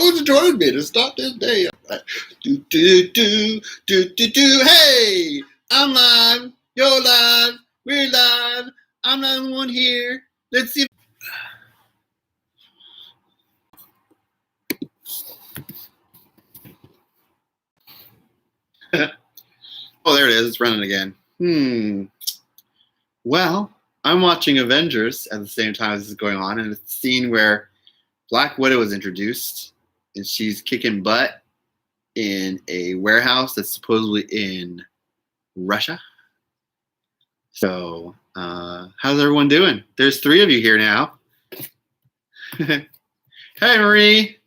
always join me to start this day. Do, do, do, do, do, do. Hey, I'm live. You're live. We're live. I'm not the one here. Let's see. Oh, there it is. It's running again. Well, I'm watching Avengers at the same time as this is going on, and it's a scene where Black Widow is introduced, and she's kicking butt in a warehouse that's supposedly in Russia. So, how's everyone doing? There's 3 of you here now. Hey, Marie.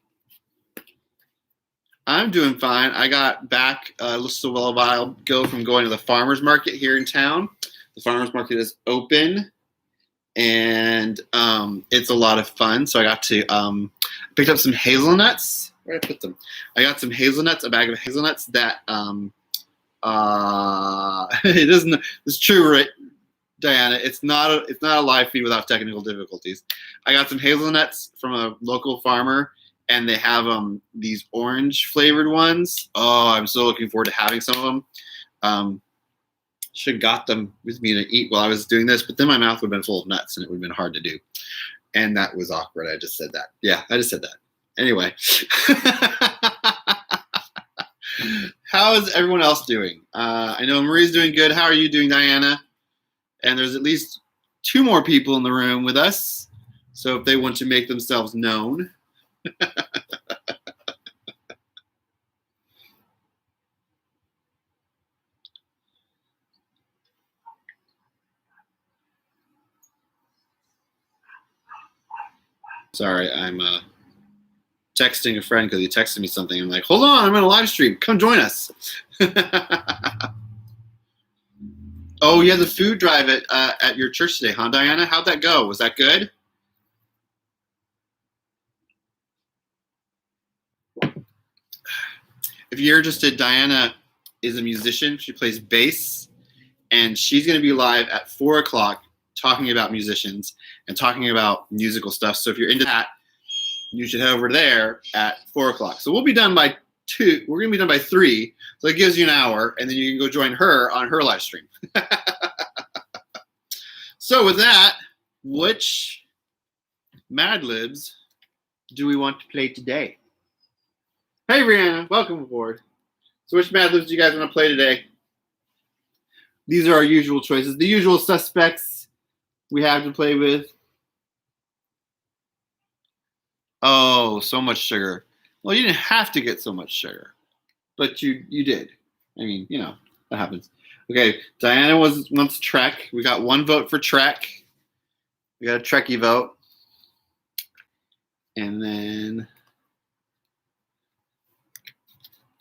I'm doing fine. I got back just a little while ago from going to the farmer's market here in town. The farmer's market is open, and it's a lot of fun. So I got to picked up some hazelnuts. Where did I put them? I got some hazelnuts, a bag of hazelnuts that it isn't. It's true, right, Diana? It's not a live feed without technical difficulties. I got some hazelnuts from a local farmer, and they have these orange flavored ones. Oh, I'm so looking forward to having some of them. Should have got them with me to eat while I was doing this, but then my mouth would have been full of nuts and it would have been hard to do. And that was awkward. I just said that. Yeah, I just said that. Anyway. How is everyone else doing? I know Marie's doing good. How are you doing, Diana? And there's at least 2 more people in the room with us. So if they want to make themselves known. Sorry, I'm texting a friend because he texted me something. I'm like, hold on, I'm on a live stream. Come join us. Oh, you had the food drive at your church today, huh, Diana? How'd that go? Was that good? If you're interested, Diana is a musician. She plays bass, and she's going to be live at 4 o'clock talking about musicians and talking about musical stuff. So if you're into that, you should head over there at 4 o'clock. So we'll be done by 2. We're going to be done by 3. So it gives you an hour, and then you can go join her on her live stream. So with that, which Madlibs do we want to play today? Hey, Brianna, welcome aboard. So which Madlibs do you guys want to play today? These are our usual choices. The usual suspects we have to play with. Oh, so much sugar. Well, you didn't have to get so much sugar, but you did. I mean, you know, that happens. Okay, Diana wants Trek. We got 1 vote for Trek. We got a Trekkie vote. And then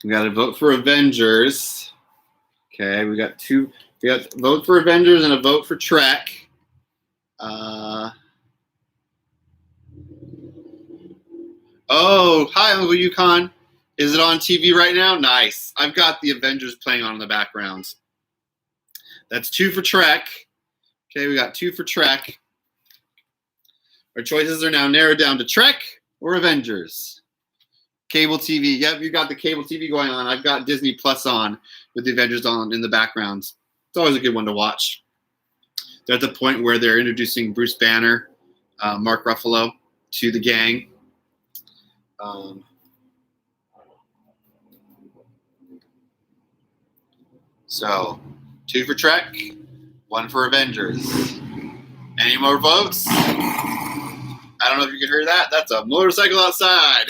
we got a vote for Avengers. Okay, we got 2. We got a vote for Avengers and a vote for Trek. Oh, hi, Uncle Yukon. Is it on TV right now? Nice. I've got the Avengers playing on in the background. That's 2 for Trek. Okay, we got 2 for Trek. Our choices are now narrowed down to Trek or Avengers. Cable TV. Yep, you got the cable TV going on. I've got Disney Plus on with the Avengers on in the background. It's always a good one to watch. They're at the point where they're introducing Bruce Banner, Mark Ruffalo to the gang. So 2 for Trek, 1 for Avengers. Any more votes? I don't know if you can hear that. That's a motorcycle outside.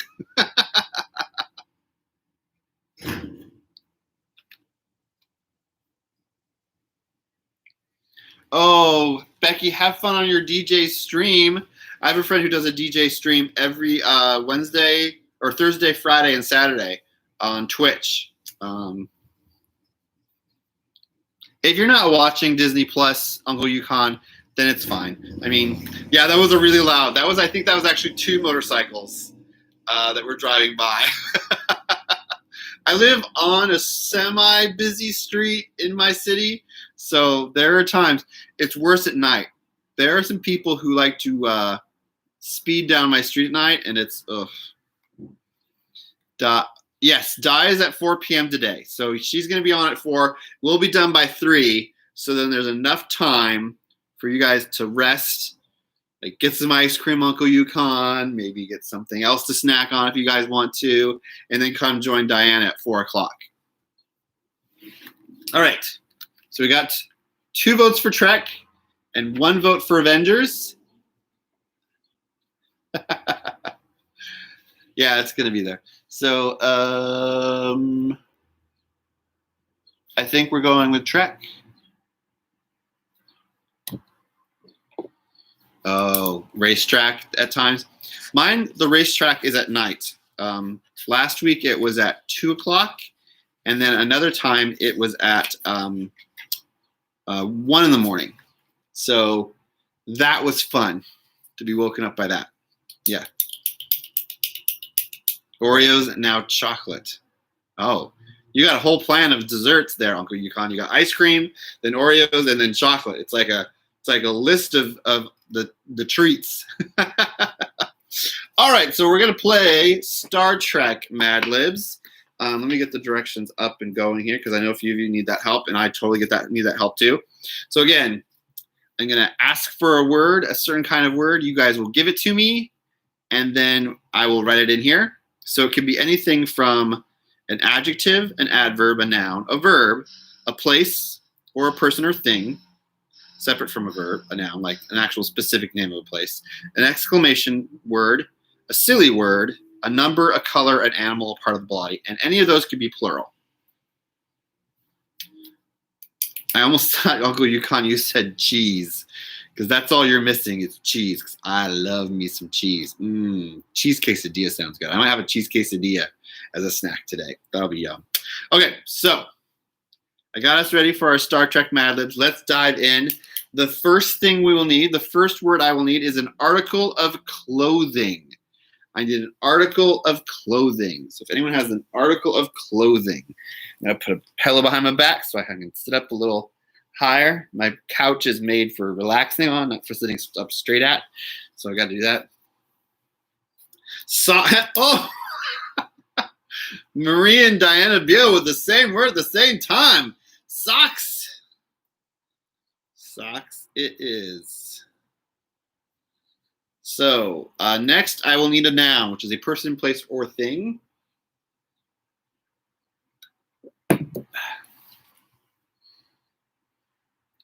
Oh, Becky, have fun on your DJ stream. I have a friend who does a DJ stream every Wednesday or Thursday, Friday, and Saturday on Twitch. If you're not watching Disney Plus, Uncle Yukon, then it's fine. I mean, yeah, that was a really loud. I think that was actually 2 motorcycles that were driving by. I live on a semi-busy street in my city, so there are times it's worse at night. There are some people who like to speed down my street at night, and it's ugh. Yes, Di is at 4 p.m. today. So she's going to be on at 4. We'll be done by 3. So then there's enough time for you guys to rest, like get some ice cream, Uncle Yukon, maybe get something else to snack on if you guys want to, and then come join Diana at 4 o'clock. All right. So we got 2 votes for Trek and 1 vote for Avengers. Yeah, it's going to be there. So I think we're going with Trek. Oh, racetrack at times. Mine, the racetrack is at night. Last week it was at 2 o'clock, and then another time it was at 1 in the morning. So that was fun to be woken up by that. Yeah. Oreos, now chocolate. Oh, you got a whole plan of desserts there, Uncle Yukon. You got ice cream, then Oreos, and then chocolate. It's like a list of the treats. All right, so we're gonna play Star Trek Madlibs. Let me get the directions up and going here because I know a few of you need that help, and I totally need that help too. So again, I'm gonna ask for a word, a certain kind of word. You guys will give it to me, and then I will write it in here. So it can be anything from an adjective, an adverb, a noun, a verb, a place, or a person or thing, separate from a verb, a noun, like an actual specific name of a place, an exclamation word, a silly word, a number, a color, an animal, a part of the body, and any of those could be plural. I almost thought, Uncle Yukon, you said cheese, because that's all you're missing is cheese, because I love me some cheese. Cheese quesadilla sounds good. I might have a cheese quesadilla as a snack today. That'll be yum. Okay, so I got us ready for our Star Trek Madlibs. Let's dive in. The first thing we will need, the first word I will need is an article of clothing. I need an article of clothing. So if anyone has an article of clothing, I'm going to put a pillow behind my back so I can sit up a little higher. My couch is made for relaxing on, not for sitting up straight at. So I got to do that. Oh! Marie and Diana Beale with the same word at the same time. Socks. Socks it is. So next I will need a noun, which is a person, place, or thing.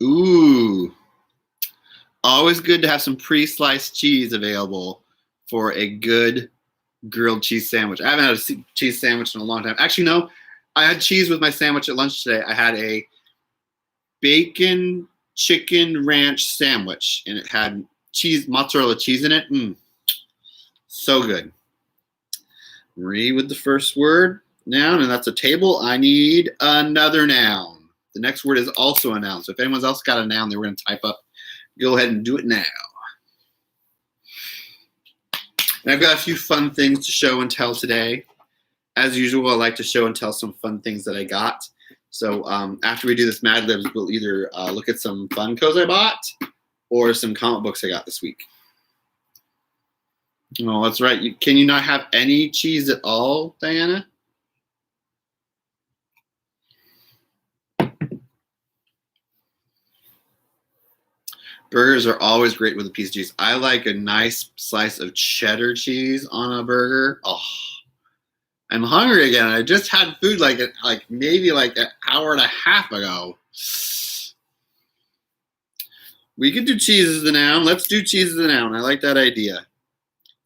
Ooh. Always good to have some pre-sliced cheese available for a good grilled cheese sandwich. I haven't had a cheese sandwich in a long time. Actually, no. I had cheese with my sandwich at lunch today. I had a bacon chicken ranch sandwich, and it had cheese, mozzarella cheese in it. So good. Marie with the first word, noun, and that's a table. I need another noun. The next word is also a noun. So if anyone's else got a noun they were going to type up, go ahead and do it now. And I've got a few fun things to show and tell today. As usual, I like to show and tell some fun things that I got. So after we do this Mad Libs, we'll either look at some Funkos I bought or some comic books I got this week. Oh, that's right. Can you not have any cheese at all, Diana? Burgers are always great with a piece of cheese. I like a nice slice of cheddar cheese on a burger. Oh, I'm hungry again. I just had food maybe an hour and a half ago. We could do cheese as the noun. Let's do cheese as the noun. I like that idea.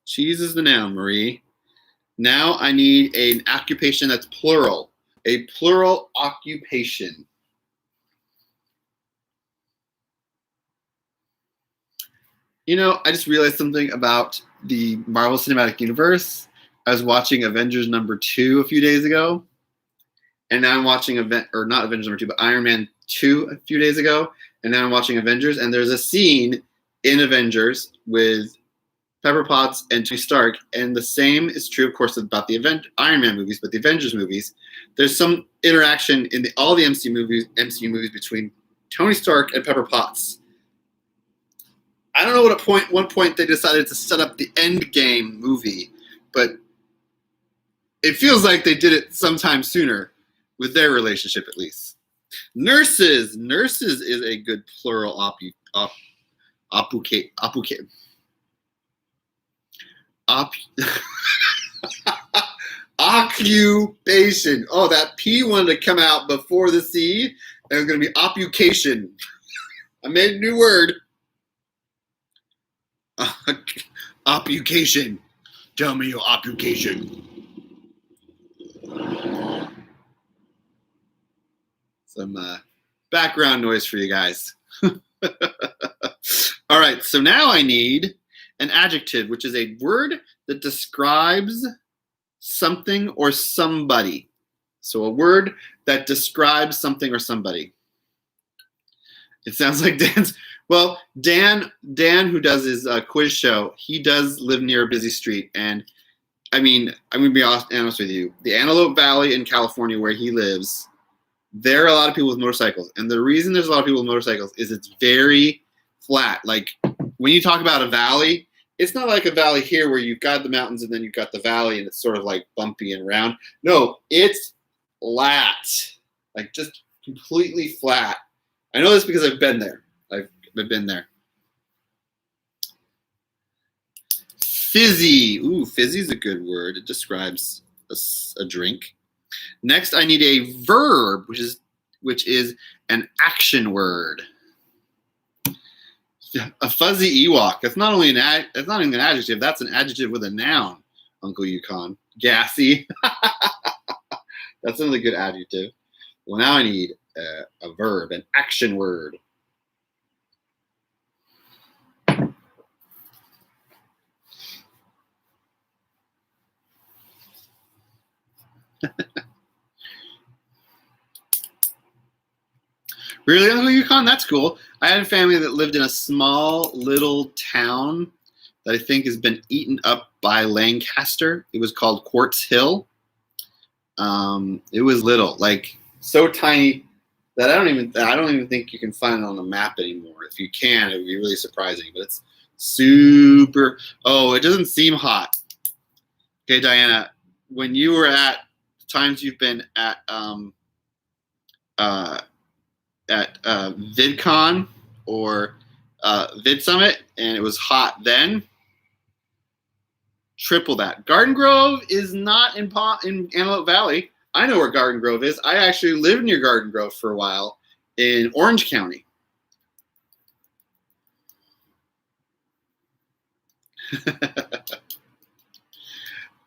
Cheese is the noun, Marie. Now I need an occupation that's plural. A plural occupation. You know, I just realized something about the Marvel Cinematic Universe. I was watching Avengers #2 a few days ago, and now I'm watching not Avengers #2, but Iron Man 2 a few days ago, and now I'm watching Avengers, and there's a scene in Avengers with Pepper Potts and Tony Stark, and the same is true, of course, about the Iron Man movies, but the Avengers movies. There's some interaction in all the MCU movies between Tony Stark and Pepper Potts. I don't know one point they decided to set up the Endgame movie, but it feels like they did it sometime sooner with their relationship, at least. Nurses. Nurses is a good plural occupation. Oh, that P wanted to come out before the C, and it was going to be occupation. I made a new word. Occupation. Tell me your occupation. Some background noise for you guys. All right, so now I need an adjective, which is a word that describes something or somebody. So a word that describes something or somebody. It sounds like Dan's. Well, Dan, who does his quiz show, he does live near a busy street. And I mean, I'm going to be honest with you. The Antelope Valley in California, where he lives, there are a lot of people with motorcycles. And the reason there's a lot of people with motorcycles is it's very flat. Like when you talk about a valley, it's not like a valley here where you've got the mountains and then you've got the valley and it's sort of like bumpy and round. No, it's flat. Like just completely flat. I know this because I've been there. I've been there. Fizzy. Ooh, fizzy is a good word. It describes a drink. Next, I need a verb, which is an action word. A fuzzy Ewok. That's not only that's not even an adjective. That's an adjective with a noun. Uncle Yukon. Gassy. That's another good adjective. Well, now I need a verb, an action word. Really, Uncle Yukon? That's cool. I had a family that lived in a small little town that I think has been eaten up by Lancaster. It was called Quartz Hill. It was little, like so tiny that I don't even think you can find it on the map anymore. If you can, it would be really surprising. But it's super. Oh, it doesn't seem hot. Okay, Diana, when you were at times you've been at VidCon or Vid Summit and it was hot then, triple that. Garden Grove is not in Antelope Valley. I know where Garden Grove is. I actually lived near Garden Grove for a while in Orange County.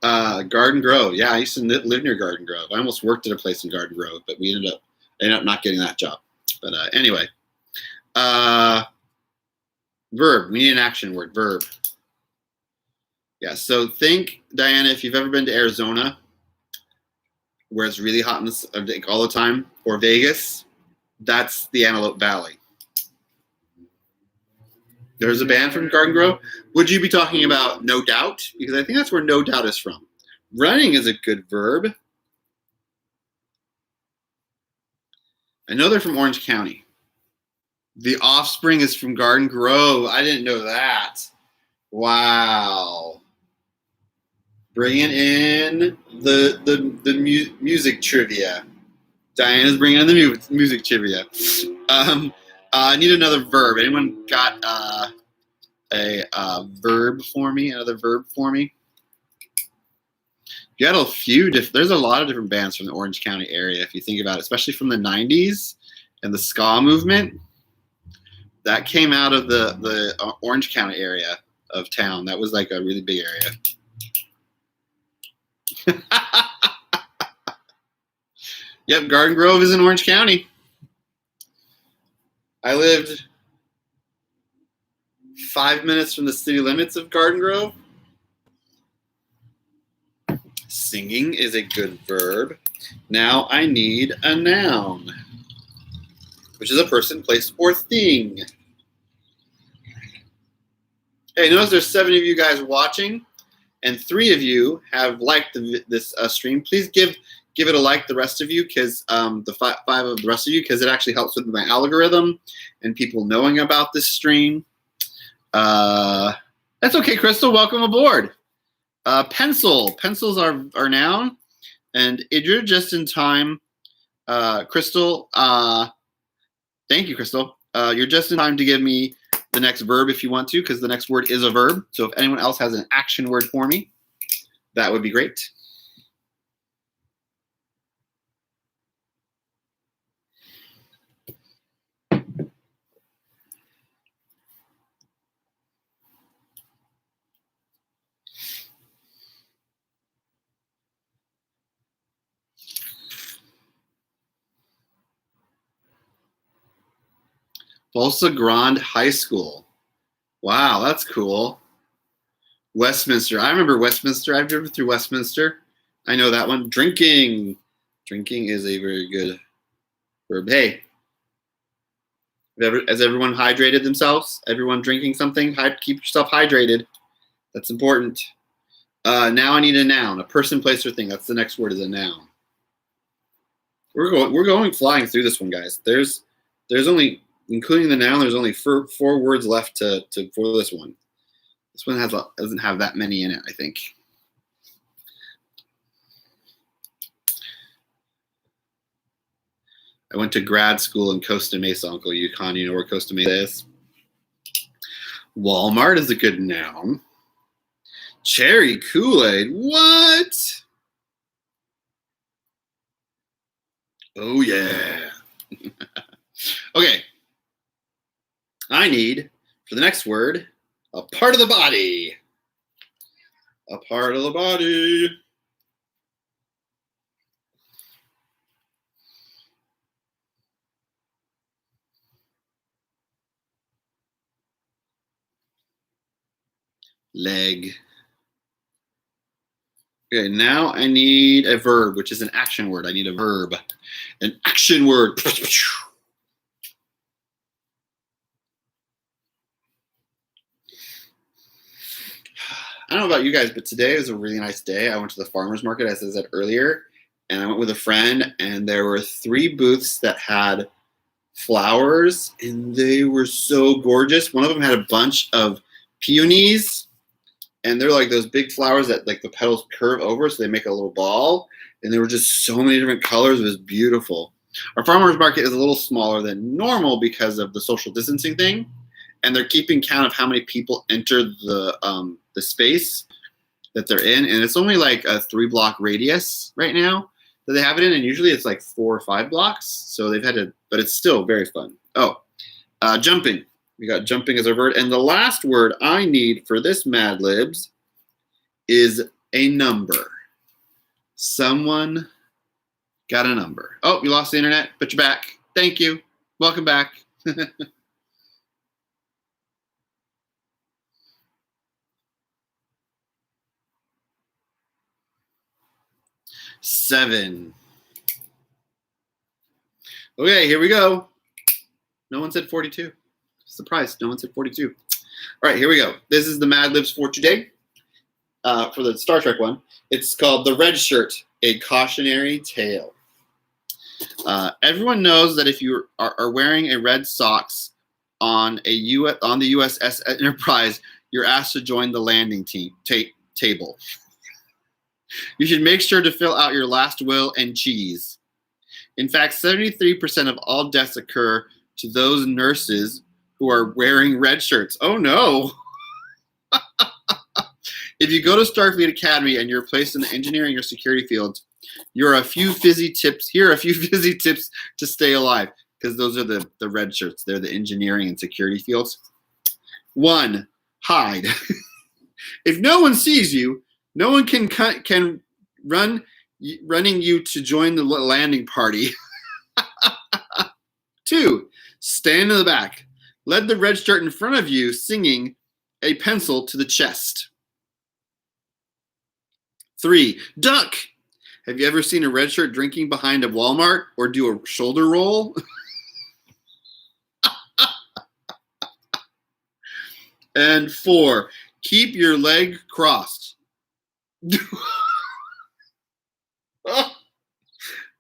Garden Grove. Yeah, I used to live near Garden Grove. I almost worked at a place in Garden Grove, but we ended up not getting that job. But anyway, verb. We need an action word. Verb. Yeah. So think, Diana, if you've ever been to Arizona, where it's really hot all the time, or Vegas, that's the Antelope Valley. There's a band from Garden Grove. Would you be talking about No Doubt? Because I think that's where No Doubt is from. Running is a good verb. I know they're from Orange County. The Offspring is from Garden Grove. I didn't know that. Wow. Bringing in the music trivia. Diana's bringing in the music trivia. I need another verb. Anyone got a verb for me? Another verb for me? You got a few. There's a lot of different bands from the Orange County area. If you think about it, especially from the '90s and the ska movement, that came out of the Orange County area of town. That was like a really big area. Yep, Garden Grove is in Orange County. I lived 5 minutes from the city limits of Garden Grove. Singing is a good verb. Now I need a noun, which is a person, place, or thing. Hey, notice there's 7 of you guys watching, and 3 of you have liked this stream. Please give it a like, the rest of you, because the 5 of the rest of you, because it actually helps with my algorithm and people knowing about this stream. That's okay, Crystal. Welcome aboard. Pencil. Pencils are noun. And you're just in time, Crystal. Thank you, Crystal. You're just in time to give me the next verb if you want to, because the next word is a verb. So if anyone else has an action word for me, that would be great. Bolsa Grande High School. Wow, that's cool. Westminster. I remember Westminster. I've driven through Westminster. I know that one. Drinking. Drinking is a very good verb. Hey, has everyone hydrated themselves? Everyone drinking something? Keep yourself hydrated. That's important. Now I need a noun. A person, place, or thing. That's the next word is a noun. We're going flying through this one, guys. There's only, including the noun, there's only four words left for this one. This one doesn't have that many in it, I think. I went to grad school in Costa Mesa, Uncle Yukon. You know where Costa Mesa is? Walmart is a good noun. Cherry Kool-Aid. What? Oh, yeah. Okay. I need, for the next word, a part of the body. A part of the body. Leg. Okay, now I need a verb, which is an action word. I need a verb. An action word. I don't know about you guys, but today was a really nice day. I went to the farmer's market, as I said earlier, and I went with a friend, and there were 3 booths that had flowers, and they were so gorgeous. One of them had a bunch of peonies, and they're like those big flowers that like the petals curve over, so they make a little ball, and there were just so many different colors. It was beautiful. Our farmer's market is a little smaller than normal because of the social distancing thing, and they're keeping count of how many people enter the space that they're in, and it's only like a 3-block radius right now that they have it in, and usually it's like 4 or 5 blocks. So they've had to, but it's still very fun. Oh, jumping. We got jumping as our word, and the last word I need for this Mad Libs is a number. Someone got a number. Oh, you lost the internet, but you're back. Thank you. Welcome back. 7. Okay, here we go. No one said 42. Surprise, no one said 42. All right, here we go. This is the Mad Libs for today. For the Star Trek one. It's called The Red Shirt, A Cautionary Tale. Everyone knows that if you are wearing a red socks on the USS Enterprise, you're asked to join the landing table. You should make sure to fill out your last will and cheese. In fact, 73% of all deaths occur to those nurses who are wearing red shirts. Oh no! If you go to Starfleet Academy and you're placed in the engineering or security fields, here are a few fizzy tips to stay alive, because those are the red shirts. They're the engineering and security fields. 1, hide. If no one sees you, no one can running you to join the landing party. 2, stand in the back. Lead the red shirt in front of you singing a pencil to the chest. 3, duck. Have you ever seen a red shirt drinking behind a Walmart or do a shoulder roll? And 4, keep your leg crossed.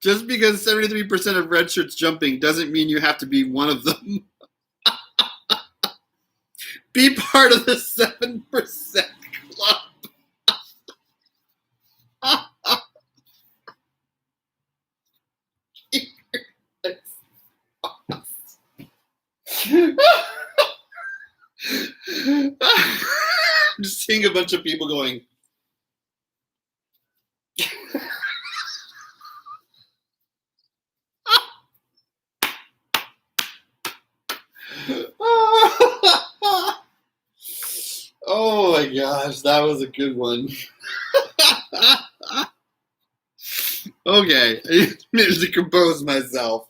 Just because 73% of red shirts jumping doesn't mean you have to be one of them. Be part of the 7% club. seeing a bunch of people going. Oh my gosh, that was a good one. Okay, I managed to compose myself.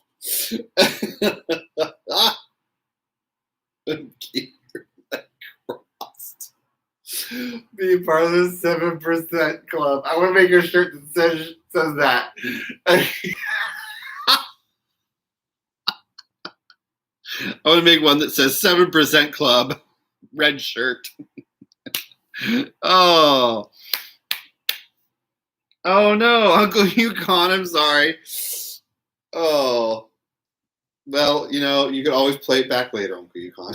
Be part of the 7% club. I want to make a shirt that says that. I want to make one that says 7% club, red shirt. Oh no, Uncle Yukon, I'm sorry. Oh. Well, you could always play it back later, Uncle Yukon.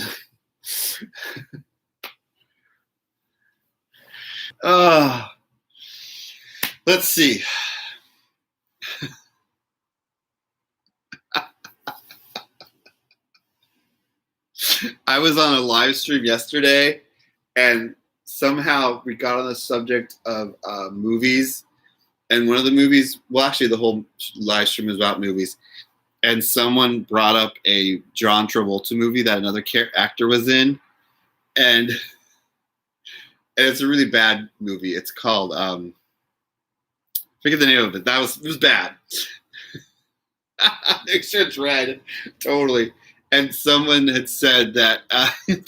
Let's see. I was on a live stream yesterday, and somehow we got on the subject of movies. And one of the movies, well, actually, the whole live stream is about movies. And someone brought up a John Travolta movie that another actor was in. And it's a really bad movie. It's called, I forget the name of it. It was bad. It's red, totally. And someone had said that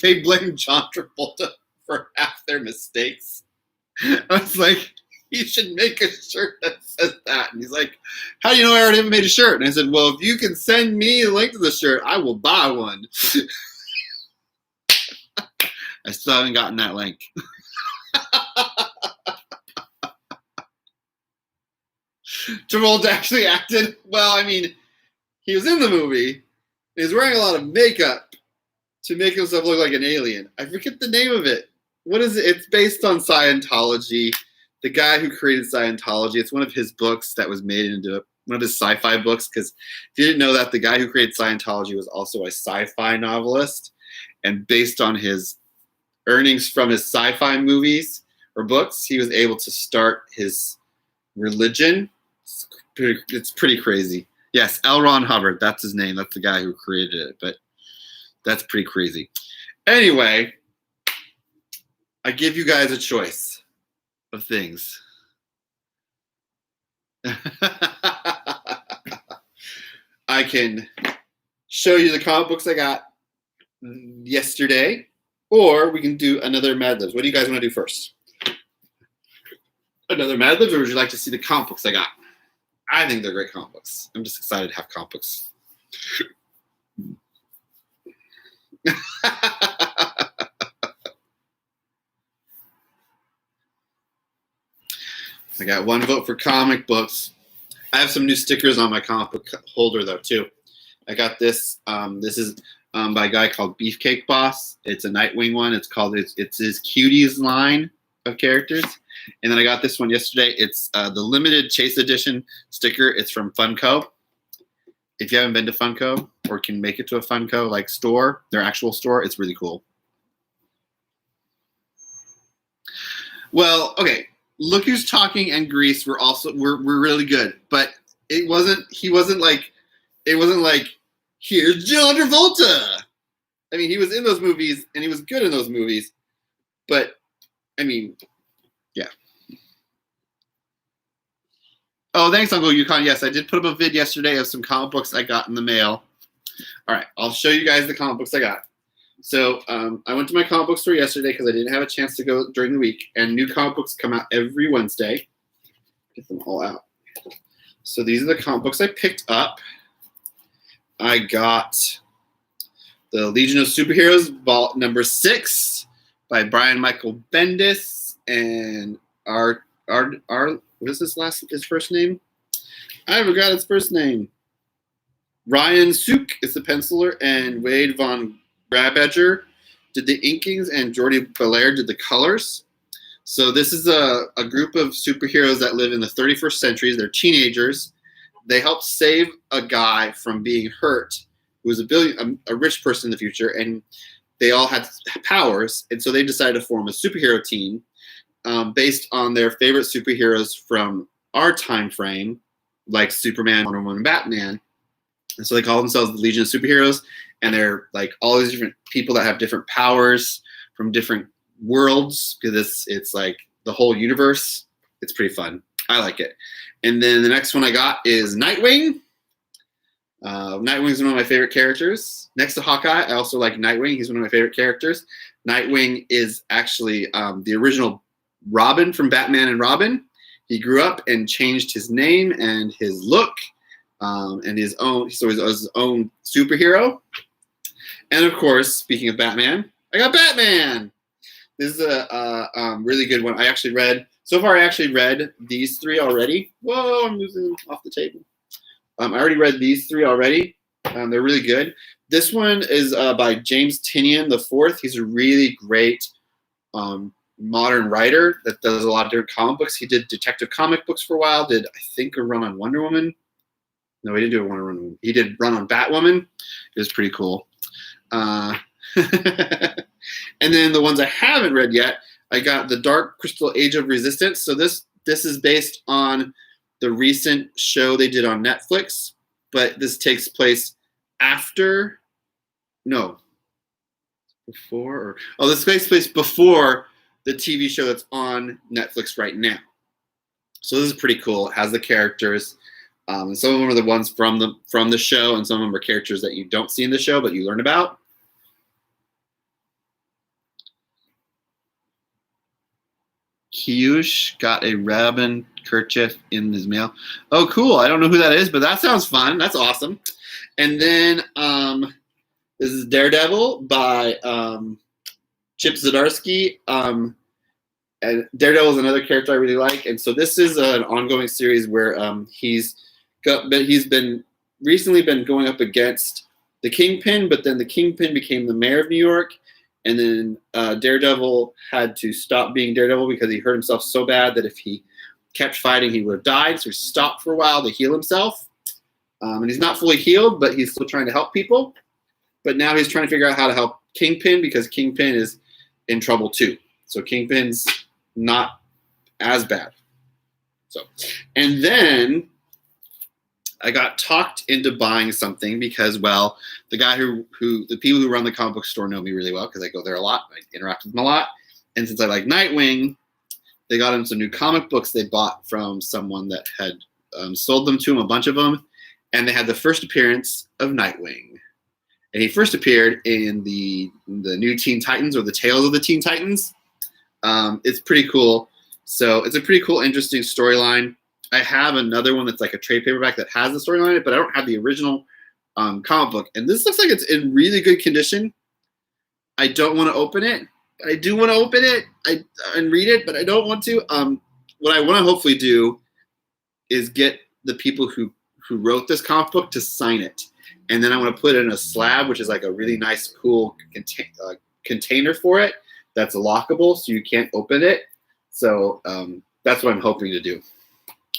they blamed John Travolta for half their mistakes. I was like, you should make a shirt that says that. And he's like, how do you know I already made a shirt? And I said, well, if you can send me a link to the shirt, I will buy one. I still haven't gotten that link. Travolta actually acted, well, I mean, he was in the movie. He was wearing a lot of makeup to make himself look like an alien. I forget the name of it. What is it? It's based on Scientology. The guy who created Scientology, it's one of his books that was made into one of his sci-fi books, because if you didn't know that, the guy who created Scientology was also a sci-fi novelist, and based on his earnings from his sci-fi movies or books, he was able to start his religion. It's pretty crazy. Yes, L. Ron Hubbard, that's his name. That's the guy who created it, but that's pretty crazy. Anyway, I give you guys a choice of things. I can show you the comic books I got yesterday, or we can do another Madlibs. What do you guys want to do first? Another Madlibs, or would you like to see the comic books I got? I think they're great comic books. I'm just excited to have comic books. I got one vote for comic books. I have some new stickers on my comic book holder, though, too. I got this. This is by a guy called Beefcake Boss. It's a Nightwing one. It's his Cuties line of characters. And then I got this one yesterday. It's the limited Chase Edition sticker. It's from Funko. If you haven't been to Funko or can make it to a Funko store, their actual store, it's really cool. Well, okay. Look Who's Talking and Grease were really good, but he wasn't like here's John Travolta. I mean, he was in those movies and he was good in those movies, but I mean, yeah. Oh, thanks, Uncle Yukon. Yes, I did put up a vid yesterday of some comic books I got in the mail. All right, I'll show you guys the comic books I got. So I went to my comic book store yesterday because I didn't have a chance to go during the week, and new comic books come out every Wednesday. Get them all out. So these are the comic books I picked up. I got the Legion of Superheroes, Vault number 6 by Brian Michael Bendis and what is his first name? I forgot his first name. Ryan Sook is the penciler, and Wade Von Grabedger did the inkings, and Jordi Belair did the colors. So this is a group of superheroes that live in the 31st century. They're teenagers. They help save a guy from being hurt, who is a rich person in the future, and they all had powers, and so they decided to form a superhero team based on their favorite superheroes from our time frame, like Superman, Wonder Woman, and Batman. And so they call themselves the Legion of Superheroes, and they're like all these different people that have different powers from different worlds, because it's like the whole universe. It's pretty fun. I like it. And then the next one I got is Nightwing. Nightwing is one of my favorite characters. Next to Hawkeye, I also like Nightwing. He's one of my favorite characters. Nightwing is actually the original Robin from Batman and Robin. He grew up and changed his name and his look and his own. So he's his own superhero. And of course, speaking of Batman, I got Batman. This is a really good one. I actually read these three already. Whoa, I'm losing off the table. I already read these three already. They're really good. This one is by James Tynion IV. He's a really great modern writer that does a lot of different comic books. He did Detective Comic books for a while. Did, I think, a run on Wonder Woman. No, he didn't do a Wonder Woman. He did run on Batwoman. It was pretty cool. And then the ones I haven't read yet, I got The Dark Crystal Age of Resistance. So this is based on the recent show they did on Netflix, but this takes place before, this takes place before the TV show that's on Netflix right now. So this is pretty cool. It has the characters. And some of them are the ones from the show, and some of them are characters that you don't see in the show, but you learn about. Kiyush got a Robin kerchief in his mail. Oh, cool. I don't know who that is, but that sounds fun. That's awesome. And then this is Daredevil by Chip Sidarsky. And Daredevil is another character I really like. And so this is an ongoing series where he's been recently going up against the Kingpin, but then the Kingpin became the mayor of New York. And then Daredevil had to stop being Daredevil because he hurt himself so bad that if he kept fighting, he would have died. So he stopped for a while to heal himself. And he's not fully healed, but he's still trying to help people. But now he's trying to figure out how to help Kingpin because Kingpin is in trouble too. So Kingpin's not as bad. So, and then I got talked into buying something because, well, the people who run the comic book store know me really well because I go there a lot. I interact with them a lot. And since I like Nightwing, they got him some new comic books they bought from someone that had sold them to him, a bunch of them. And they had the first appearance of Nightwing. And he first appeared in the new Teen Titans, or the Tales of the Teen Titans. It's pretty cool. So it's a pretty cool, interesting storyline. I have another one that's like a trade paperback that has the storyline in it, but I don't have the original comic book. And this looks like it's in really good condition. I don't want to open it. I do want to open it and read it, but I don't want to. What I want to hopefully do is get the people who wrote this comic book to sign it. And then I want to put it in a slab, which is like a really nice, cool container for it that's lockable so you can't open it. So that's what I'm hoping to do.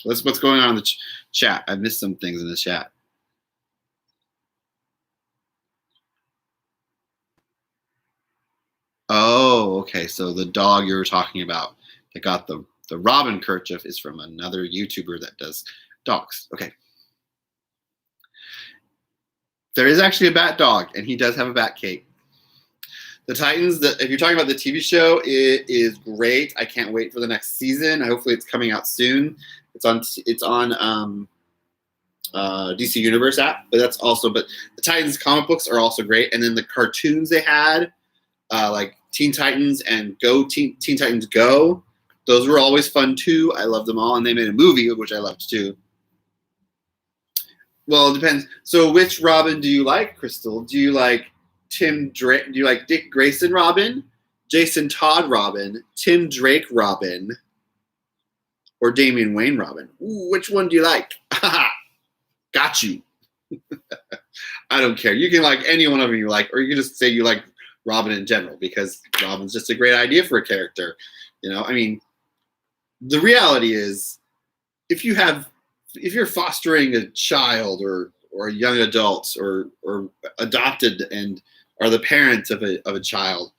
What's going on in the chat? I missed some things in the chat. Oh, okay. So the dog you were talking about that got the Robin kerchief is from another YouTuber that does dogs. Okay. There is actually a bat dog, and he does have a bat cape. The Titans, if you're talking about the TV show, it is great. I can't wait for the next season. Hopefully it's coming out soon. It's on DC Universe app, but the Titans comic books are also great. And then the cartoons they had, like Teen Titans and Teen Titans Go, those were always fun too. I love them all, and they made a movie, which I loved too. Well, it depends. So which Robin do you like, Crystal? Do you like do you like Dick Grayson Robin, Jason Todd Robin, Tim Drake Robin, or Damian Wayne Robin? Ooh, which one do you like? Got you. I don't care. You can like any one of them you like, or you can just say you like Robin in general because Robin's just a great idea for a character. You know, I mean, the reality is if you're fostering a child or a young adult or adopted and are the parents of a child.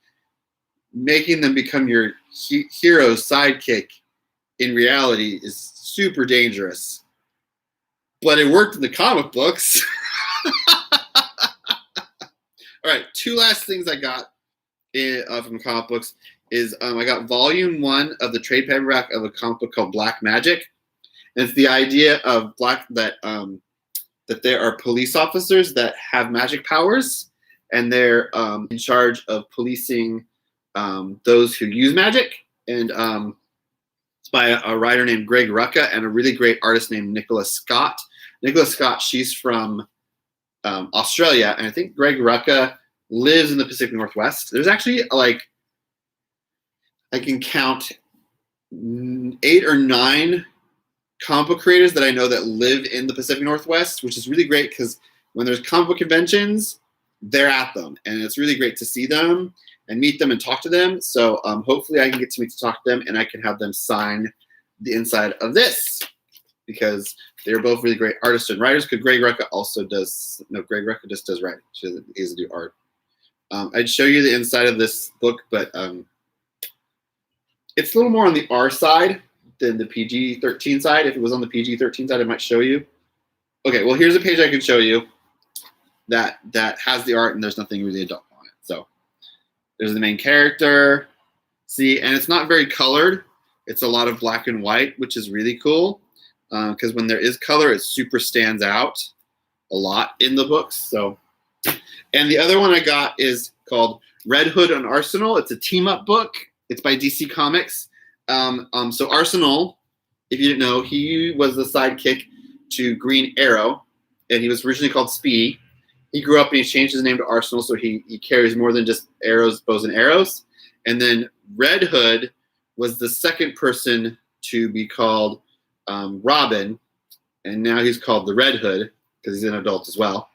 Making them become your hero's sidekick in reality is super dangerous. But it worked in the comic books. All right, two last things I got from comic books is I got volume 1 of the trade paperback of a comic book called Black Magic. And it's the idea of that there are police officers that have magic powers, and they're in charge of policing those who use magic. And it's by a writer named Greg Rucka and a really great artist named Nicola Scott. Nicola Scott, she's from Australia, and I think Greg Rucka lives in the Pacific Northwest. There's actually I can count 8 or 9 comic book creators that I know that live in the Pacific Northwest, which is really great because when there's comic book conventions, they're at them, and it's really great to see them and meet them and talk to them. So hopefully I can get to talk to them, and I can have them sign the inside of this because they're both really great artists and writers. Because Greg Rucka also does Greg Rucka just does writing. He doesn't do art. I'd show you the inside of this book, but it's a little more on the R side than the PG-13 side. If it was on the PG-13 side, I might show you. Okay, well, here's a page I can show you that has the art, and there's nothing really adult on it. So there's the main character. See, and it's not very colored. It's a lot of black and white, which is really cool because when there is color, it super stands out a lot in the books. So, and the other one I got is called Red Hood and Arsenal. It's a team-up book. It's by DC Comics. So Arsenal, if you didn't know, he was the sidekick to Green Arrow, and he was originally called Speedy. He grew up and he changed his name to Arsenal, so he carries more than just arrows, bows, and arrows. And then Red Hood was the second person to be called Robin, and now he's called the Red Hood because he's an adult as well.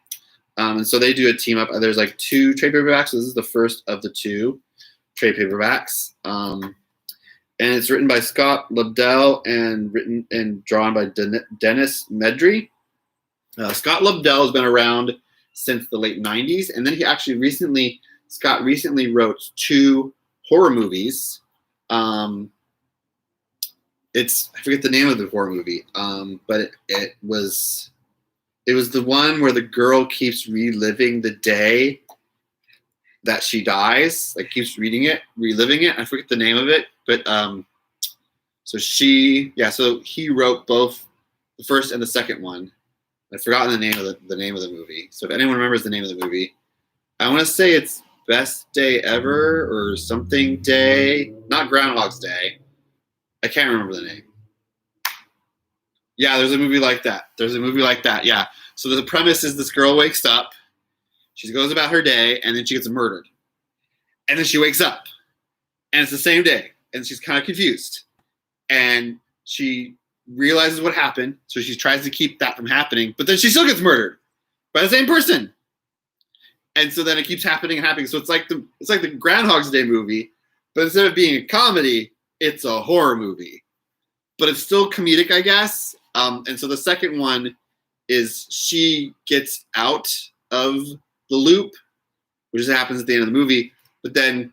And so they do a team up. There's like 2 trade paperbacks. So this is the first of the 2 trade paperbacks. And it's written by Scott Lobdell and written and drawn by Dennis Medry. Scott Lobdell has been around since the late 90s. And then Scott recently wrote 2 horror movies. I forget the name of the horror movie, but it was the one where the girl keeps reliving the day that she dies, like keeps reliving it. I forget the name of it, but so he wrote both the first and the second one. I've forgotten the name of the movie. So if anyone remembers the name of the movie, I want to say it's Best Day Ever or something day, not Groundhog's Day. I can't remember the name. Yeah, there's a movie like that. Yeah. So the premise is this girl wakes up, she goes about her day, and then she gets murdered. And then she wakes up, and it's the same day, and she's kind of confused. And she realizes what happened, so she tries to keep that from happening, but then she still gets murdered by the same person. And so then it keeps happening and happening. So it's like the Groundhog's Day movie, but instead of being a comedy, it's a horror movie. But it's still comedic, I guess. And so the second one is she gets out of the loop, which happens at the end of the movie, but then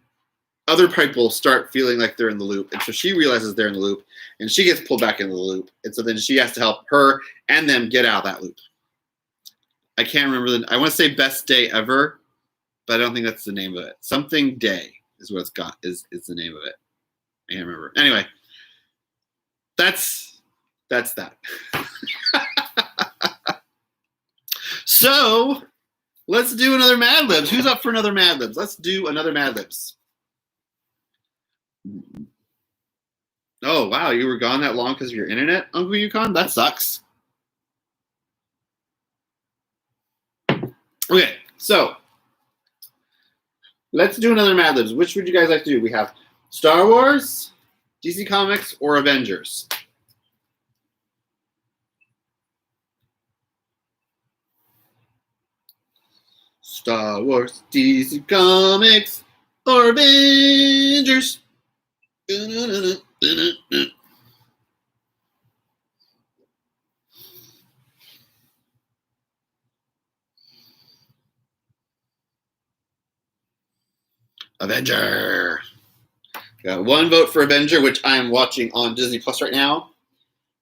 other people start feeling like they're in the loop. And so she realizes they're in the loop, and she gets pulled back into the loop. And so then she has to help her and them get out of that loop. I can't remember I want to say Best Day Ever, but I don't think that's the name of it. Something Day is what it's got, is the name of it. I can't remember. Anyway, that's that. So let's do another Madlibs. Who's up for another Madlibs? Let's do another Madlibs. Oh, wow. You were gone that long because of your internet, Uncle Yukon? That sucks. Okay, so let's do another Madlibs. Which would you guys like to do? We have Star Wars, DC Comics, or Avengers? Star Wars, DC Comics, or Avengers? Avenger. Got one vote for Avenger, which I am watching on Disney Plus right now.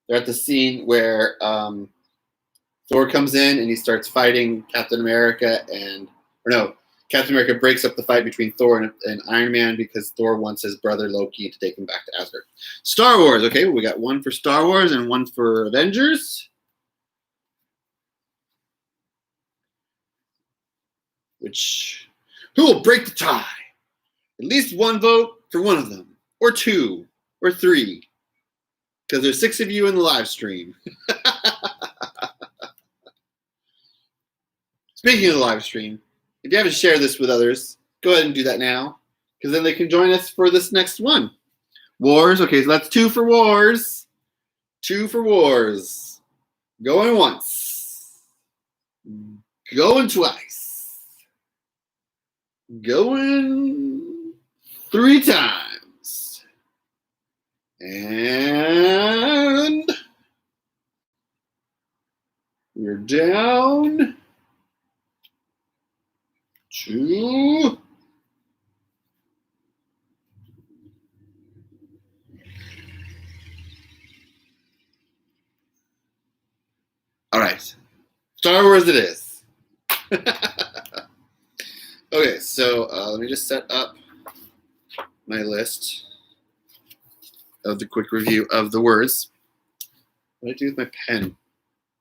They're at the scene where Thor comes in and he starts fighting Captain America Captain America breaks up the fight between Thor and Iron Man because Thor wants his brother Loki to take him back to Asgard. Star Wars. Okay, we got one for Star Wars and one for Avengers. Who will break the tie? At least one vote for one of them, or two, or three, because there's 6 of you in the live stream. Speaking of the live stream, if you haven't shared this with others, go ahead and do that now, because then they can join us for this next one. Wars. Okay, so that's 2 for Wars. 2 for Wars. Going once. Going twice. Going 3 times. And we're down to all right. Star Wars it is. Okay, so let me just set up my list of the quick review of the words. What do I do with my pen?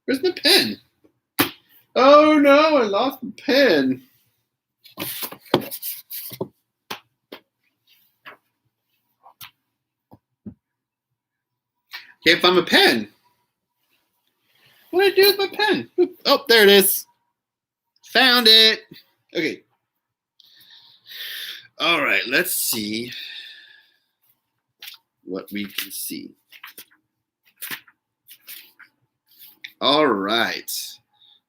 Where's my pen? Oh no, I lost my pen. Can't find my pen. What did I do with my pen? Oh, there it is. Found it. Okay. All right, let's see what we can see. All right.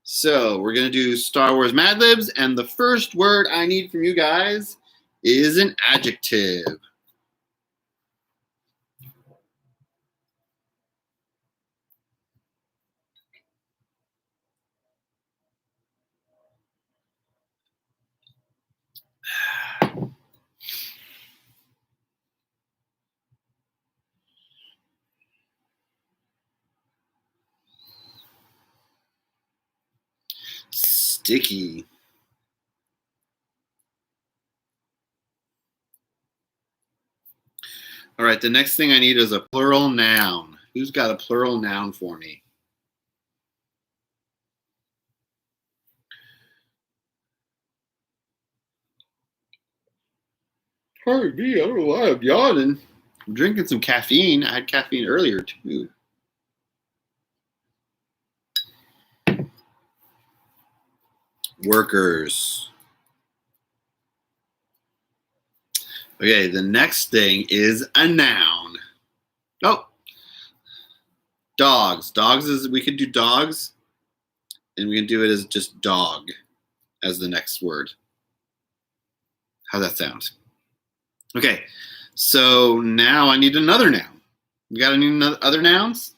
So we're going to do Star Wars Madlibs, and the first word I need from you guys is an adjective. Sticky. All right, the next thing I need is a plural noun. Who's got a plural noun for me? Pardon me, I don't know why I'm yawning. I'm drinking some caffeine. I had caffeine earlier, too. Workers. Okay, the next thing is a noun. Oh, dogs. We could do dogs, and we can do it as just dog as the next word. How's that sound? Okay, so now I need another noun. You got any other nouns?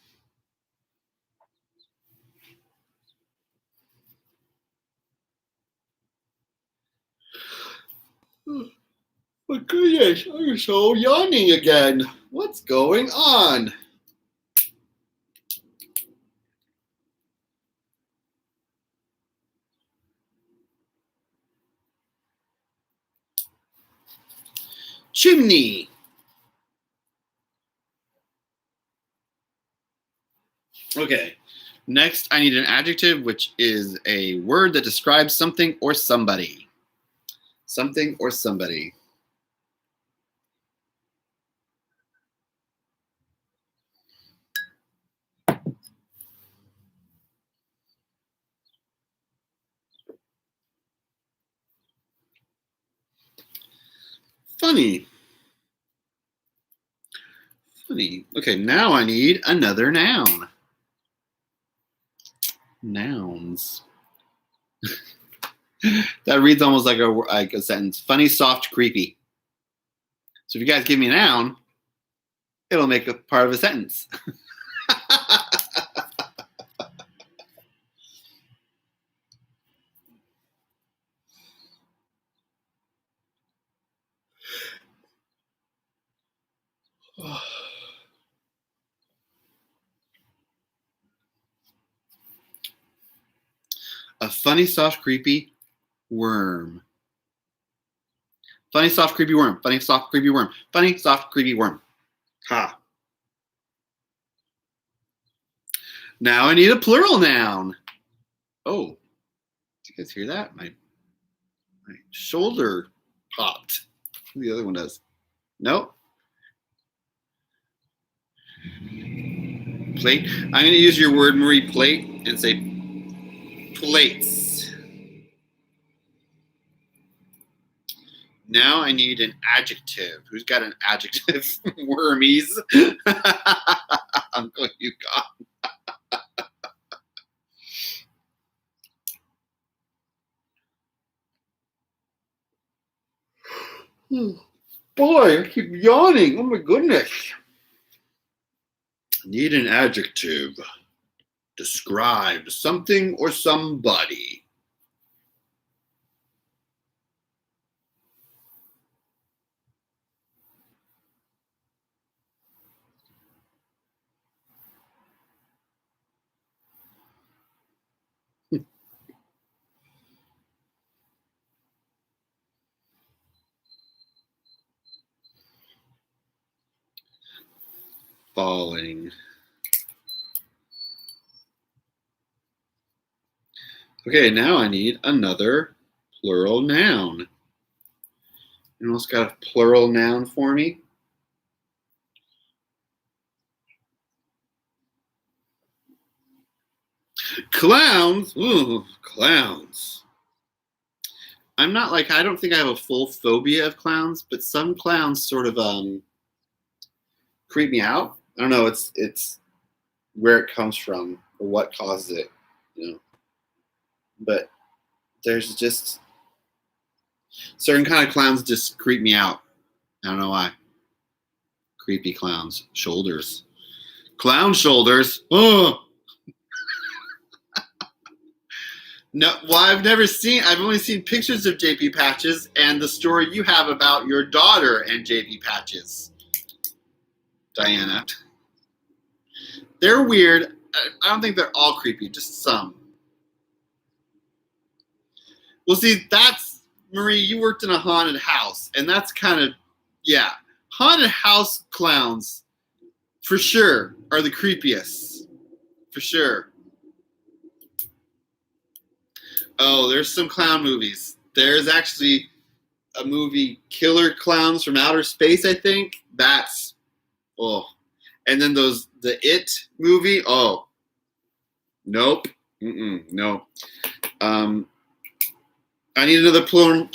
Oh my goodness, I'm so yawning again. What's going on? Chimney. Okay, next I need an adjective, which is a word that describes something or somebody. Something or somebody. Funny. Funny. Okay, now I need another noun. Nouns. That reads almost like a sentence. Funny, soft, creepy. So if you guys give me a noun, it'll make a part of a sentence. Funny, soft, creepy worm. Funny, soft, creepy worm. Funny, soft, creepy worm. Funny, soft, creepy worm. Ha. Now I need a plural noun. Oh, did you guys hear that? My shoulder popped. The other one does. Nope. Plate. I'm going to use your word, Marie, plate, and say plates. Now I need an adjective. Who's got an adjective? Wormies. Uncle, you got. Boy, I keep yawning. Oh my goodness. Need an adjective. Describe something or somebody. Falling. Okay, now I need another plural noun. Anyone else got a plural noun for me? Clowns? Ooh, clowns. I'm not like, I don't think I have a full phobia of clowns, but some clowns sort of creep me out. I don't know, it's where it comes from or what causes it, you know. But there's just certain kind of clowns just creep me out. I don't know why. Creepy clowns. Shoulders. Clown shoulders. Oh. No, well, I've only seen pictures of JP Patches and the story you have about your daughter and JP Patches, Diana. They're weird. I don't think they're all creepy, just some. Well, see, that's, Marie, you worked in a haunted house, and that's kind of, yeah. Haunted house clowns, for sure, are the creepiest. For sure. Oh, there's some clown movies. There's actually a movie, Killer Clowns from Outer Space, I think. That's, oh. And then the It movie, oh. Nope. No. I need another plural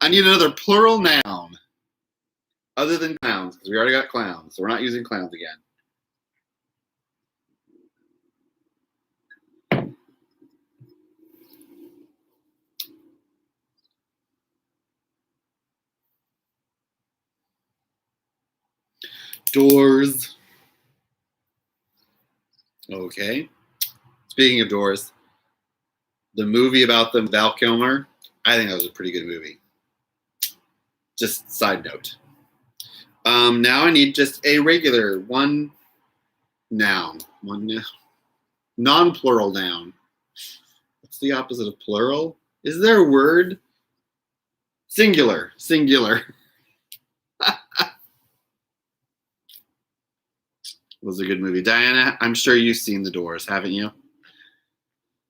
I need another plural noun other than clowns, because we already got clowns, so we're not using clowns again. Doors. Okay. Speaking of Doors, the movie about them, Val Kilmer, I think that was a pretty good movie. Just side note. Now I need just a regular one noun. Non-plural noun. What's the opposite of plural? Is there a word? Singular. Was a good movie. Diana, I'm sure you've seen The Doors, haven't you?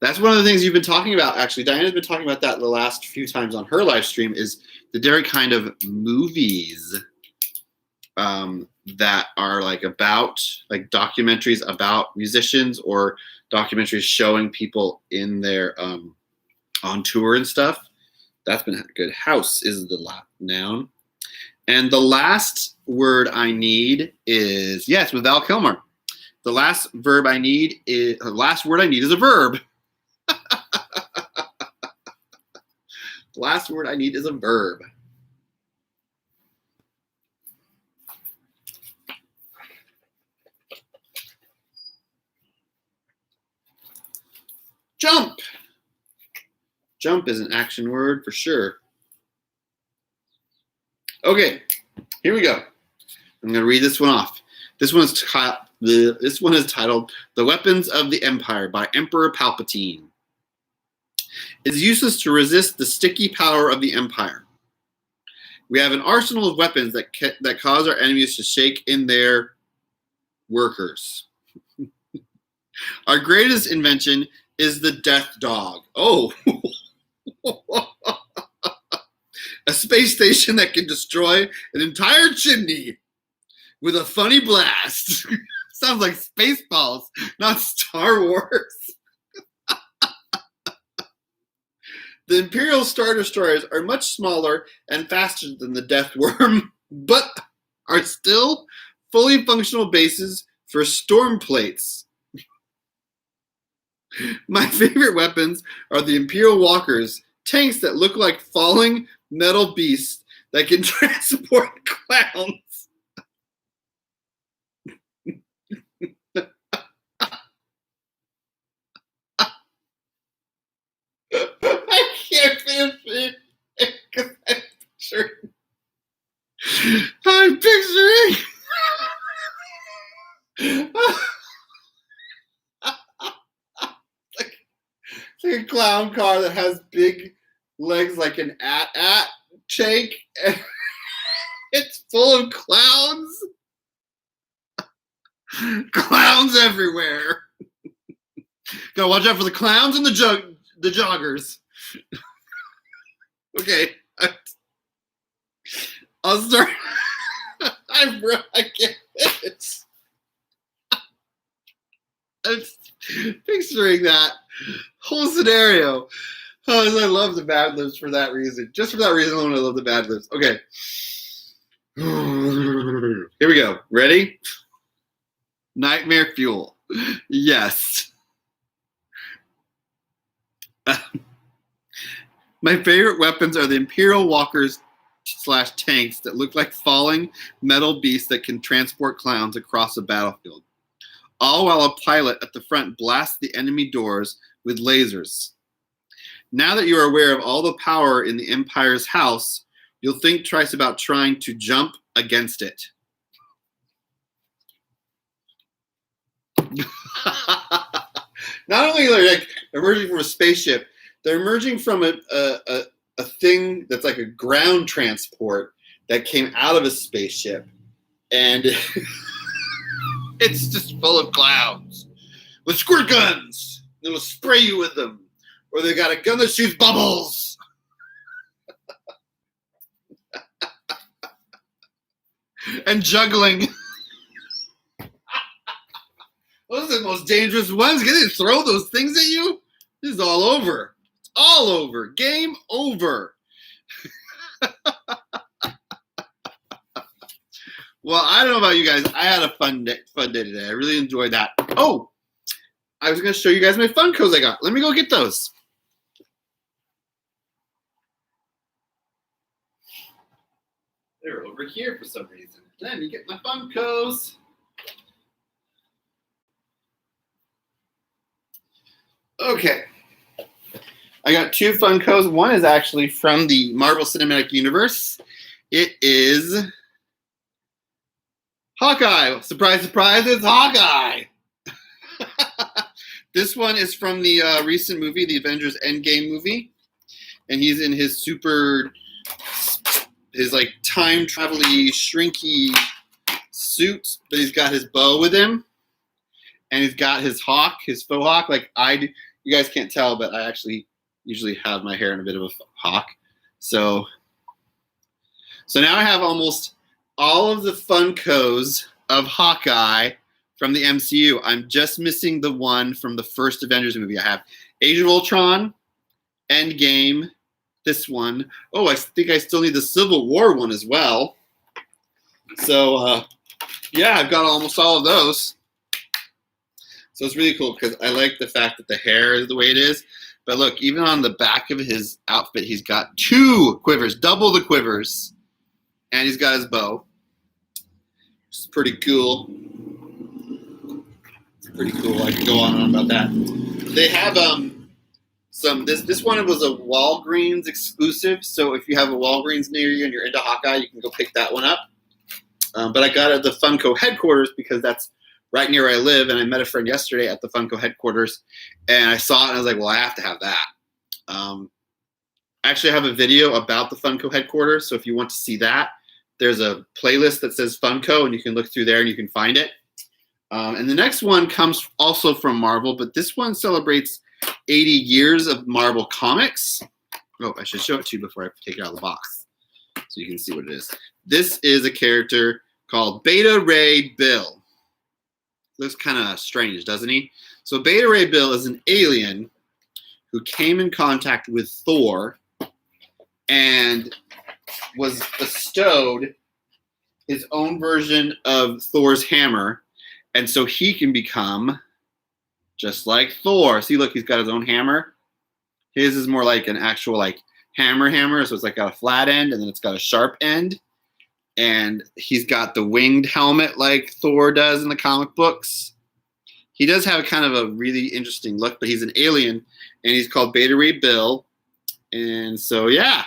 That's one of the things you've been talking about, actually. Diana's been talking about that the last few times on her live stream, is the different kind of movies that are like documentaries about musicians or documentaries showing people in their on tour and stuff. That's been good. House is the noun. And the last word I need is, yes, with Val Kilmer. The last word I need is a verb. The last word I need is a verb. Jump. Jump is an action word for sure. Okay, here we go. I'm going to read this one off. This one's This one is titled The Weapons of the Empire by Emperor Palpatine. It is useless to resist the sticky power of the Empire. We have an arsenal of weapons that cause our enemies to shake in their workers. Our greatest invention is the Death Dog. Oh! A space station that can destroy an entire chimney with a funny blast. Sounds like Spaceballs, not Star Wars. The Imperial Star Destroyers are much smaller and faster than the Death Worm, but are still fully functional bases for storm plates. My favorite weapons are the Imperial Walkers, tanks that look like falling metal beasts that can transport clowns. I can't finish it because I'm picturing it's like a clown car that has big legs like an at tank. And it's full of clowns. Clowns everywhere. Gotta watch out for the clowns and the joggers. Okay. I'll start. I can't finish. I'm picturing that whole scenario. Oh, I love the Madlibs for that reason. Just for that reason alone, I love the Madlibs. Okay. Here we go. Ready? Nightmare fuel. Yes. My favorite weapons are the Imperial Walkers / tanks that look like falling metal beasts that can transport clowns across a battlefield. All while a pilot at the front blasts the enemy doors with lasers. Now that you are aware of all the power in the Empire's house, you'll think twice about trying to jump against it. Not only are they like emerging from a spaceship, they're emerging from a thing that's like a ground transport that came out of a spaceship, and it's just full of clowns with squirt guns. It'll spray you with them, or they got a gun that shoots bubbles. And juggling. Those are the most dangerous ones. Can they throw those things at you? This is all over. It's all over. Game over. Well, I don't know about you guys. I had a fun day today. I really enjoyed that. Oh, I was going to show you guys my Funkos I got. Let me go get those. They're over here for some reason. Let me get my Funkos. Okay. I got two Funkos. One is actually from the Marvel Cinematic Universe. It is Hawkeye. Surprise, surprise, it's Hawkeye. This one is from the recent movie, the Avengers Endgame movie. And he's in his like time travel-y, shrinky suit, but he's got his bow with him. And he's got his hawk, his faux hawk, like I do. You guys can't tell, but I actually usually have my hair in a bit of a hawk. So now I have almost all of the Funkos of Hawkeye from the MCU. I'm just missing the one from the first Avengers movie. I have Age of Ultron, Endgame, this one. Oh, I think I still need the Civil War one as well. So, yeah, I've got almost all of those. So it's really cool because I like the fact that the hair is the way it is. But look, even on the back of his outfit, he's got two quivers, double the quivers. And he's got his bow. It's pretty cool. It's pretty cool. I can go on and on about that. They have this one was a Walgreens exclusive. So if you have a Walgreens near you and you're into Hawkeye, you can go pick that one up. But I got it at the Funko headquarters because that's right near where I live, and I met a friend yesterday at the Funko headquarters, and I saw it, and I was like, well, I have to have that. Actually, I have a video about the Funko headquarters, so if you want to see that, there's a playlist that says Funko, and you can look through there and you can find it. And the next one comes also from Marvel, but this one celebrates 80 years of Marvel Comics. Oh, I should show it to you before I take it out of the box so you can see what it is. This is a character called Beta Ray Bill. Looks kind of strange, doesn't he? So Beta Ray Bill is an alien who came in contact with Thor and was bestowed his own version of Thor's hammer, and so he can become just like Thor. See, look, he's got his own hammer. His is more like an actual like hammer, so it's like got a flat end and then it's got a sharp end. And he's got the winged helmet like Thor does in the comic books. He does have kind of a really interesting look, but he's an alien, and he's called Beta Ray Bill. And so, yeah,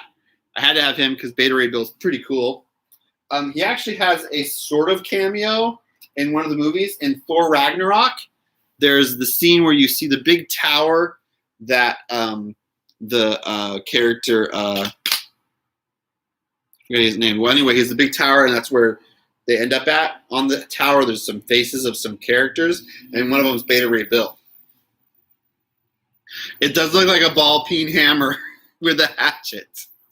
I had to have him because Beta Ray Bill's pretty cool. He actually has a sort of cameo in one of the movies. In Thor Ragnarok, there's the scene where you see the big tower that the character, I forget his name. Well, anyway, he's the big tower, and that's where they end up at. On the tower, there's some faces of some characters, and one of them is Beta Ray Bill. It does look like a ball-peen hammer with a hatchet.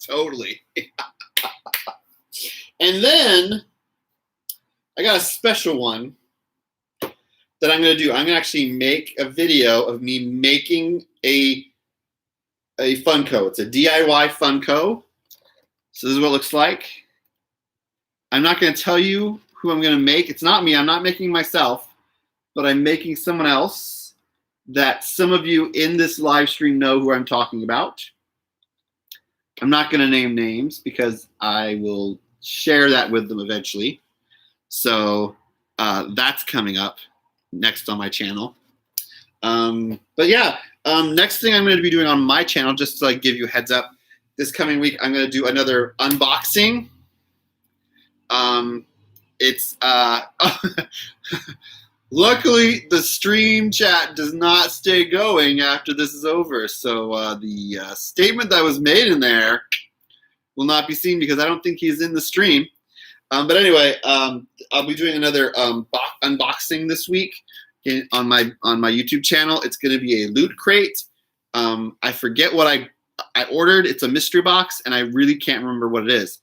Totally. And then I got a special one that I'm going to do. I'm going to actually make a video of me making a Funko. It's a DIY Funko. So this is what it looks like. I'm not going to tell you who I'm going to make. It's not me. I'm not making myself, but I'm making someone else that some of you in this live stream know who I'm talking about. I'm not going to name names because I will share that with them eventually. So that's coming up next on my channel. But yeah, next thing I'm going to be doing on my channel, just to like give you a heads up, this coming week I'm going to do another unboxing. Luckily the stream chat does not stay going after this is over, so the statement that was made in there will not be seen because I don't think he's in the stream. But anyway, I'll be doing another unboxing this week on my YouTube channel. It's going to be a loot crate. I forget what I ordered. It's a mystery box, and I really can't remember what it is.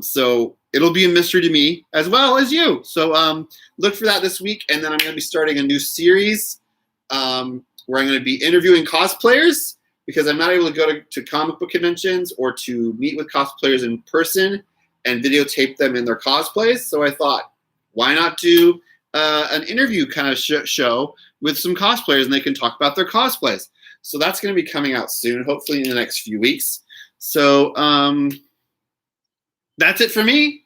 So it'll be a mystery to me as well as you. So look for that this week, and then I'm going to be starting a new series where I'm going to be interviewing cosplayers because I'm not able to go to comic book conventions or to meet with cosplayers in person and videotape them in their cosplays. So I thought, why not do an interview kind of show with some cosplayers, and they can talk about their cosplays. So that's going to be coming out soon, hopefully in the next few weeks. So that's it for me.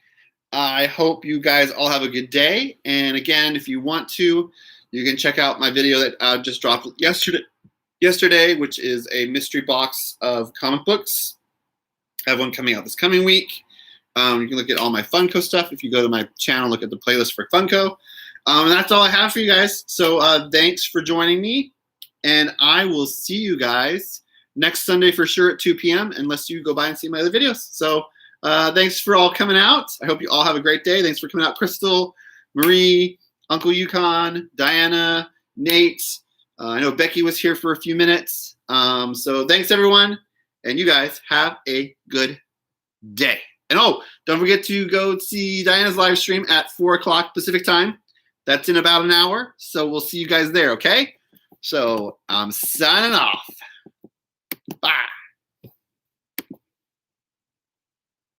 I hope you guys all have a good day. And again, if you want to, you can check out my video that I just dropped yesterday, which is a mystery box of comic books. I have one coming out this coming week. You can look at all my Funko stuff. If you go to my channel, look at the playlist for Funko. And that's all I have for you guys. So thanks for joining me. And I will see you guys next Sunday for sure at 2 p.m. unless you go by and see my other videos. So thanks for all coming out. I hope you all have a great day. Thanks for coming out, Crystal, Marie, Uncle Yukon, Diana, Nate. I know Becky was here for a few minutes. So thanks, everyone. And you guys have a good day. And oh, don't forget to go see Diana's live stream at 4 o'clock Pacific time. That's in about an hour. So we'll see you guys there, okay? So I'm signing off. Bye.